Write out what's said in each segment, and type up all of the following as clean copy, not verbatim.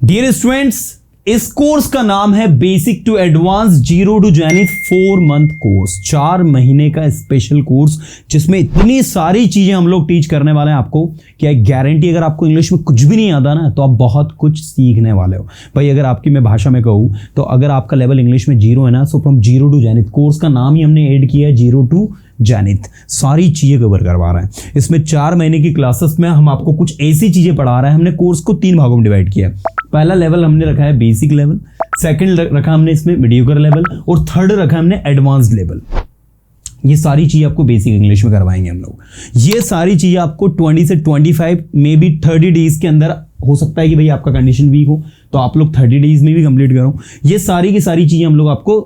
Dear students, इस course का नाम है basic to advance zero to zenith 4 month course, 4 महीने का स्पेशल कोर्स जिसमें इतनी सारी चीजें हम लोग टीच करने वाले हैं आपको कि आई गारंटी अगर आपको इंग्लिश में कुछ भी नहीं आता ना तो आप बहुत कुछ सीखने वाले हो भाई। अगर आपकी मैं भाषा में कहूँ तो अगर आपका लेवल इंग्लिश में 0 है ना, so from zero to zenith, course का नाम ही हमने ऐड किया है जीरो टू जेनिथ, सारी चीजें कवर करवा रहे हैं। इसमें 4 महीने की क्लासेस में हम आपको कुछ ऐसी चीजें पढ़ा रहे हैं। हमने कोर्स को 3 भागों में डिवाइड किया है। पहला लेवल हमने रखा है बेसिक लेवल, सेकंड रखा हमने इसमें मीडियोकर लेवल और थर्ड रखा हमने एडवांस्ड लेवल। ये सारी चीजें आपको बेसिक इंग्लिश में करवाएंगे हम लोग। ये सारी चीजें आपको 20 से 25 मे बी 30 डेज के अंदर, हो सकता है कि भाई आपका कंडीशन वीक हो तो आप लोग 30 डेज में भी कंप्लीट करो। ये सारी की सारी चीजें हम लोग आपको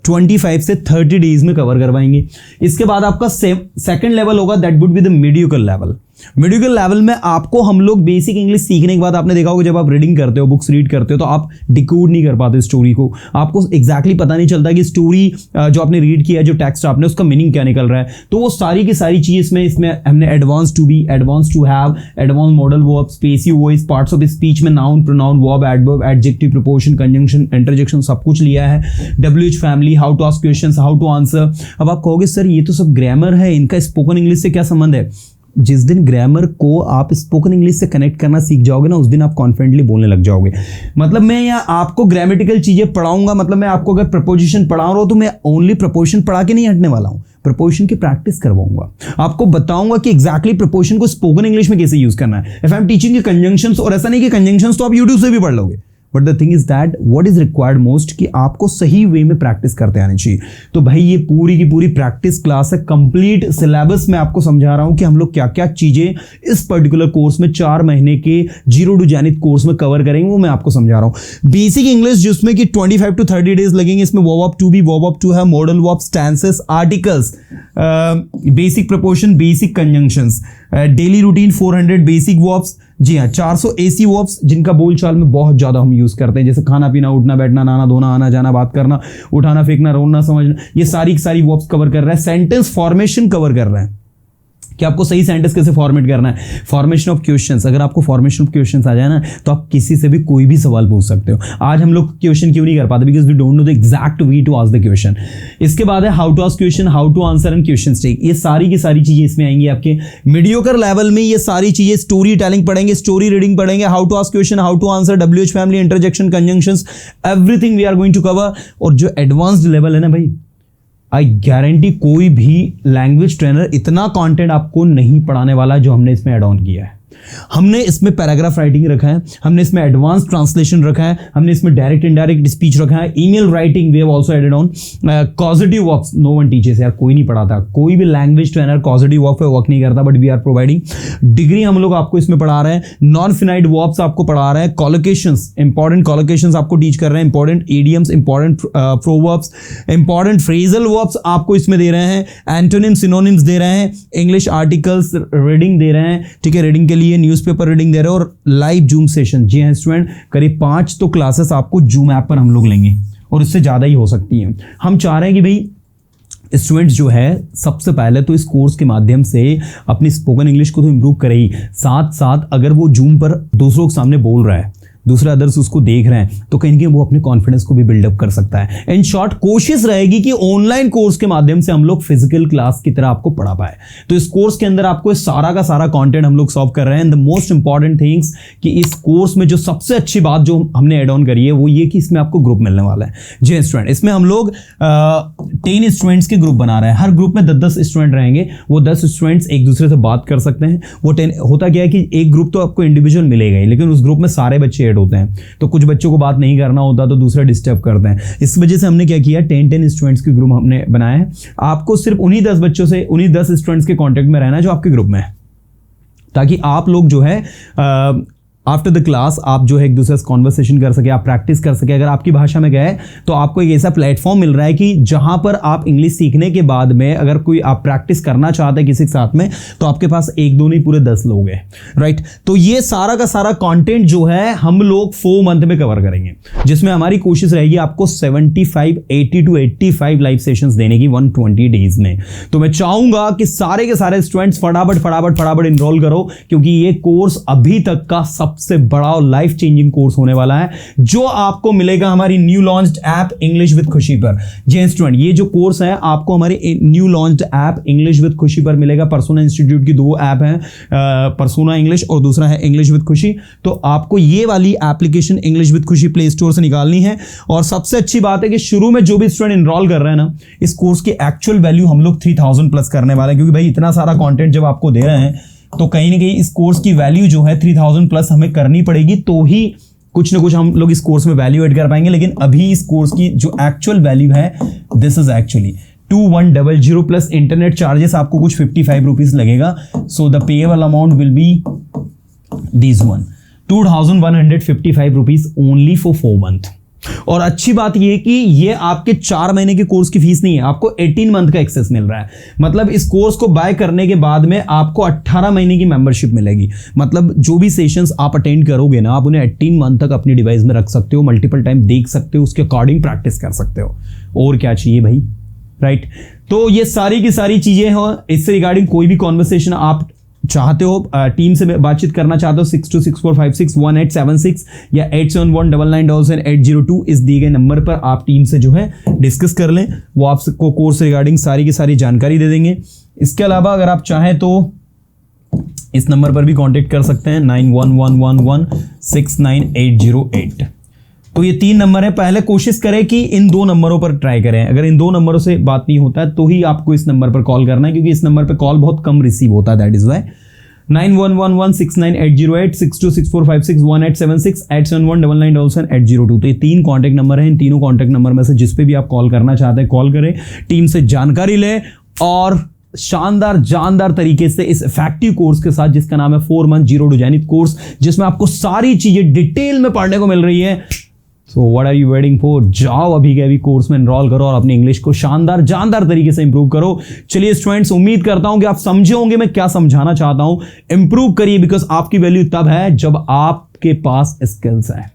25 से 30 डेज में कवर करवाएंगे। इसके बाद आपका सेकंड लेवल होगा, that would be the mediocre level. Mediocre level में आपको हम लोग बेसिक इंग्लिश सीखने के बाद, आपने देखा होगा जब आप रीडिंग करते हो, बुक्स रीड करते हो तो आप डिकोड नहीं कर पाते स्टोरी को, आपको एग्जैक्टली पता नहीं चलता कि स्टोरी जो आपने रीड किया है, जो टेक्स्ट आपने, उसका मीनिंग क्या निकल रहा है। तो वो सारी की सारी चीज इसमें हमने advance to be, advance to have, advance modal verb, passive voice, parts of speech में noun, pronoun, verb, adverb, adjective, preposition, conjunction, interjection सब कुछ लिया है। WH family, how to ask questions, how to answer. अब आप कहोगे sir ये तो सब ग्रामर है, इनका स्पोकन इंग्लिश से क्या संबंध है? जिस दिन ग्रामर को आप स्पोकन इंग्लिश से कनेक्ट करना सीख जाओगे ना, उस दिन आप कॉन्फिडेंटली बोलने लग जाओगे। मतलब मैं यहाँ आपको ग्रामेटिकल चीजें पढ़ाऊंगा, मतलब मैं आपको अगर प्रपोजिशन पढ़ा रहा हूं तो मैं ओनली प्रपोजिशन पढ़ा के नहीं हटने वाला हूं, प्रपोजिशन की प्रैक्टिस करवाऊंगा, आपको बताऊंगा कि एग्जैक्टली प्रपोजिशन को स्पोकन इंग्लिश में कैसे यूज करना है। If I am teaching conjunctions, और ऐसा नहीं कि कंजंक्शंस तो आप यूट्यूब से भी पढ़ लोगे, but the thing is that what is required most कि आपको सही वे में प्रैक्टिस करते आनी चाहिए। तो भाई ये पूरी की पूरी प्रैक्टिस क्लास है, कंप्लीट सिलेबस में आपको समझा रहा हूं कि हम लोग क्या क्या चीजें इस पर्टिकुलर कोर्स में 4 महीने के जीरो टू जेनिथ कोर्स में कवर करेंगे, वो मैं आपको समझा रहा हूं। बेसिक इंग्लिश जिसमें कि 25 to 30 डेज लगेंगे, इसमें verb to be, verb to have, modal verb, tenses, articles, basic preposition, basic conjunctions, daily routine 400 basic verbs, जी हाँ 400 AC वर्ब्स जिनका बोलचाल में बहुत ज्यादा हम यूज करते हैं, जैसे खाना पीना, उठना बैठना, नहाना धोना, आना जाना, बात करना, उठाना फेंकना, रोना समझना, ये सारी की सारी वर्ब्स कवर कर रहा है। सेंटेंस फॉर्मेशन कवर कर रहा है कि आपको सही सेंटेंस कैसे फॉर्मेट करना है। फॉर्मेशन ऑफ क्वेश्चंस, अगर आपको फॉर्मेशन ऑफ क्वेश्चंस आ जाए ना तो आप किसी से भी कोई भी सवाल पूछ सकते हो। आज हम लोग क्वेश्चन क्यों नहीं कर पाते? Because we don't know the exact way to ask the question. इसके बाद है how to ask question, how to answer and question tag. ये सारी की सारी चीजें इसमें आएंगी आपके मीडियोकर लेवल में। ये सारी चीजें, स्टोरी टेलिंग पढ़ेंगे, स्टोरी रीडिंग पढ़ेंगे, how to ask question, how to answer, WH family, interjection, conjunctions, everything we are going to cover. और जो एडवांस्ड लेवल है ना भाई, आई गारंटी कोई भी लैंग्वेज ट्रेनर इतना कंटेंट आपको नहीं पढ़ाने वाला जो हमने इसमें ऐड ऑन किया है। हमने इसमें पैराग्राफ राइटिंग रखा है, हमने इसमें एडवांस ट्रांसलेशन रखा है, हमने इसमें डायरेक्ट इनडायरेक्ट स्पीच रखा है, email writing we have also added on, causative works no one teachers, यार कोई नहीं पढ़ाता, कोई भी लैंग्वेज ट्रेनर कॉजेटिव वर्क पे वर्क नहीं करता, but we are providing. Degree हम लोग आपको इसमें पढ़ा रहे हैं, नॉन फिनाइट वर्ब्स आपको पढ़ा रहे हैं, कॉलोकेशंस, इंपॉर्टेंट कॉलोकेशंस आपको टीच कर रहे हैं, important idioms, important proverbs, important phrasal verbs आपको इसमें दे रहे हैं, एंटोनिम्स, सिनोनिम्स दे रहे हैं, इंग्लिश आर्टिकल्स रीडिंग दे रहे हैं, ठीक है, रीडिंग के लिए न्यूज़पेपर रीडिंग दे रहे हो, और लाइव जूम सेशन। जी हाँ स्टूडेंट, करीब 5 तो क्लासेस आपको जूम ऐप पर हम लोग लेंगे और इससे ज़्यादा ही हो सकती हैं। हम चाह रहे हैं कि भाई स्टूडेंट्स जो है सबसे पहले तो इस कोर्स के माध्यम से अपनी स्पोकन इंग्लिश को तो इम्प्रूव करे ही, साथ साथ अगर वो जूम पर दूसरों के सामने बोल रहा है, दूसरे अदर्स उसको देख रहे हैं, तो कहीं ना कहीं वो अपने कॉन्फिडेंस को भी बिल्डअप कर सकता है। इन शॉर्ट कोशिश रहेगी कि ऑनलाइन कोर्स के माध्यम से हम लोग फिजिकल क्लास की तरह आपको पढ़ा पाए। तो इस कोर्स के अंदर आपको सारा का सारा कंटेंट हम लोग सॉल्व कर रहे हैं। द मोस्ट इंपॉर्टेंट थिंग्स कि इस कोर्स में जो सबसे अच्छी बात जो हमने एड ऑन करी है वो ये कि इसमें आपको ग्रुप मिलने वाला है। जी स्टूडेंट, इसमें हम लोग 10 स्टूडेंट्स के ग्रुप बना रहे हैं, हर ग्रुप में 10-10 स्टूडेंट रहेंगे। वो 10 स्टूडेंट्स एक दूसरे से बात कर सकते हैं। वो 10 होता क्या है कि एक ग्रुप तो आपको इंडिविजुअल मिलेगा ही, लेकिन उस ग्रुप में सारे बच्चे ऐड होते हैं, तो कुछ बच्चों को बात नहीं करना होता तो दूसरा डिस्टर्ब करते हैं। इस वजह से हमने क्या किया, 10-10 स्टूडेंट्स के ग्रुप हमने बनाए हैं। आपको सिर्फ उन्हीं 10 बच्चों से, उन्हीं 10 स्टूडेंट्स के कांटेक्ट में रहना है जो आपके ग्रुप में है, ताकि आप लोग जो है आफ्टर द क्लास आप जो है एक दूसरे से कॉन्वर्सेशन कर सके, आप प्रैक्टिस कर सके। अगर आपकी भाषा में गए तो आपको एक ऐसा प्लेटफॉर्म मिल रहा है कि जहां पर आप इंग्लिश सीखने के बाद में अगर कोई आप प्रैक्टिस करना चाहते हैं किसी के साथ में, तो आपके पास 1-2 नहीं पूरे 10 लोग हैं, राइट। तो ये सारा का सारा कंटेंट जो है हम लोग 4 मंथ में कवर करेंगे, जिसमें हमारी कोशिश रहेगी आपको 80 to 85 लाइव सेशंस देने की 120 डेज में। तो मैं चाहूंगा कि सारे के सारे स्टूडेंट्स फटाफट इनरोल करो, क्योंकि ये कोर्स अभी तक का सब सबसे बड़ा और लाइफ चेंजिंग कोर्स होने वाला है, जो आपको मिलेगा हमारी new launched app English with खुशी पर। जी स्टूडेंट, ये जो कोर्स है आपको हमारी new launched app English with खुशी पर मिलेगा। परसोना इंस्टीट्यूट की 2 ऐप हैं, परसोना इंग्लिश और दूसरा है इंग्लिश विद खुशी। तो आपको ये वाली एप्लीकेशन इंग्लिश विद खुशी प्ले स्टोर से निकालनी है। और सबसे अच्छी बात है कि शुरू में जो भी स्टूडेंट इनरोल कर रहे हैं ना, इस कोर्स की एक्चुअल वैल्यू हम लोग 3000 प्लस करने वाले हैं, क्योंकि भाई इतना सारा कंटेंट जब आपको दे रहे हैं तो कहीं ना कहीं इस कोर्स की वैल्यू जो है 3000 प्लस हमें करनी पड़ेगी, तो ही कुछ ना कुछ हम लोग इस कोर्स में वैल्यू ऐड कर पाएंगे। लेकिन अभी इस कोर्स की जो एक्चुअल वैल्यू है, this is actually 2100 plus internet charges आपको कुछ 55 रुपीज लगेगा। So the payable amount will be this one, 2155 rupees only for 4 month. और अच्छी बात यह है कि ये आपके 4 महीने के कोर्स की फीस नहीं है, आपको 18 मंथ का एक्सेस मिल रहा है। मतलब इस कोर्स को बाय करने के बाद में आपको 18 महीने की मेंबरशिप मिलेगी। मतलब जो भी सेशंस आप अटेंड करोगे ना, आप उन्हें 18 मंथ तक अपनी डिवाइस में रख सकते हो, मल्टीपल टाइम देख सकते हो, उसके अकॉर्डिंग प्रैक्टिस कर सकते हो। और क्या चाहिए भाई, राइट? तो ये सारी की सारी चीजें हैं। इससे रिगार्डिंग कोई भी कॉन्वर्सेशन आप चाहते हो, टीम से बातचीत करना चाहते हो, 6264561876 या 8719990802 इस दिए गए नंबर पर आप टीम से जो है डिस्कस कर लें। वो आपको कोर्स रिगार्डिंग सारी की सारी जानकारी दे देंगे। इसके अलावा अगर आप चाहें तो इस नंबर पर भी कांटेक्ट कर सकते हैं, 9111169808। तो ये 3 नंबर है। पहले कोशिश करें कि इन 2 नंबरों पर ट्राई करें। अगर इन 2 नंबरों से बात नहीं होता है तो ही आपको इस नंबर पर कॉल करना है, क्योंकि इस नंबर पर कॉल बहुत कम रिसीव होता है। That is why 9111169808, 6264561876, 8719990802। तो ये 3 कॉन्टैक्ट नंबर हैं। इन तीनों कॉन्टैक्ट नंबर में से जिस पे भी आप कॉल करना चाहते हैं कॉल करें, टीम से जानकारी लें और शानदार जानदार तरीके से इस इफेक्टिव कोर्स के साथ, जिसका नाम है 4 month zero to zenith course, जिसमें आपको सारी चीजें डिटेल में पढ़ने को मिल रही है। So what are you waiting for? जाओ अभी के अभी कोर्स में एनरोल करो और अपनी इंग्लिश को शानदार जानदार तरीके से इंप्रूव करो। चलिए स्टूडेंट्स, उम्मीद करता हूं कि आप समझे होंगे मैं क्या समझाना चाहता हूं। इंप्रूव करिए, बिकॉज आपकी वैल्यू तब है जब आपके पास स्किल्स है।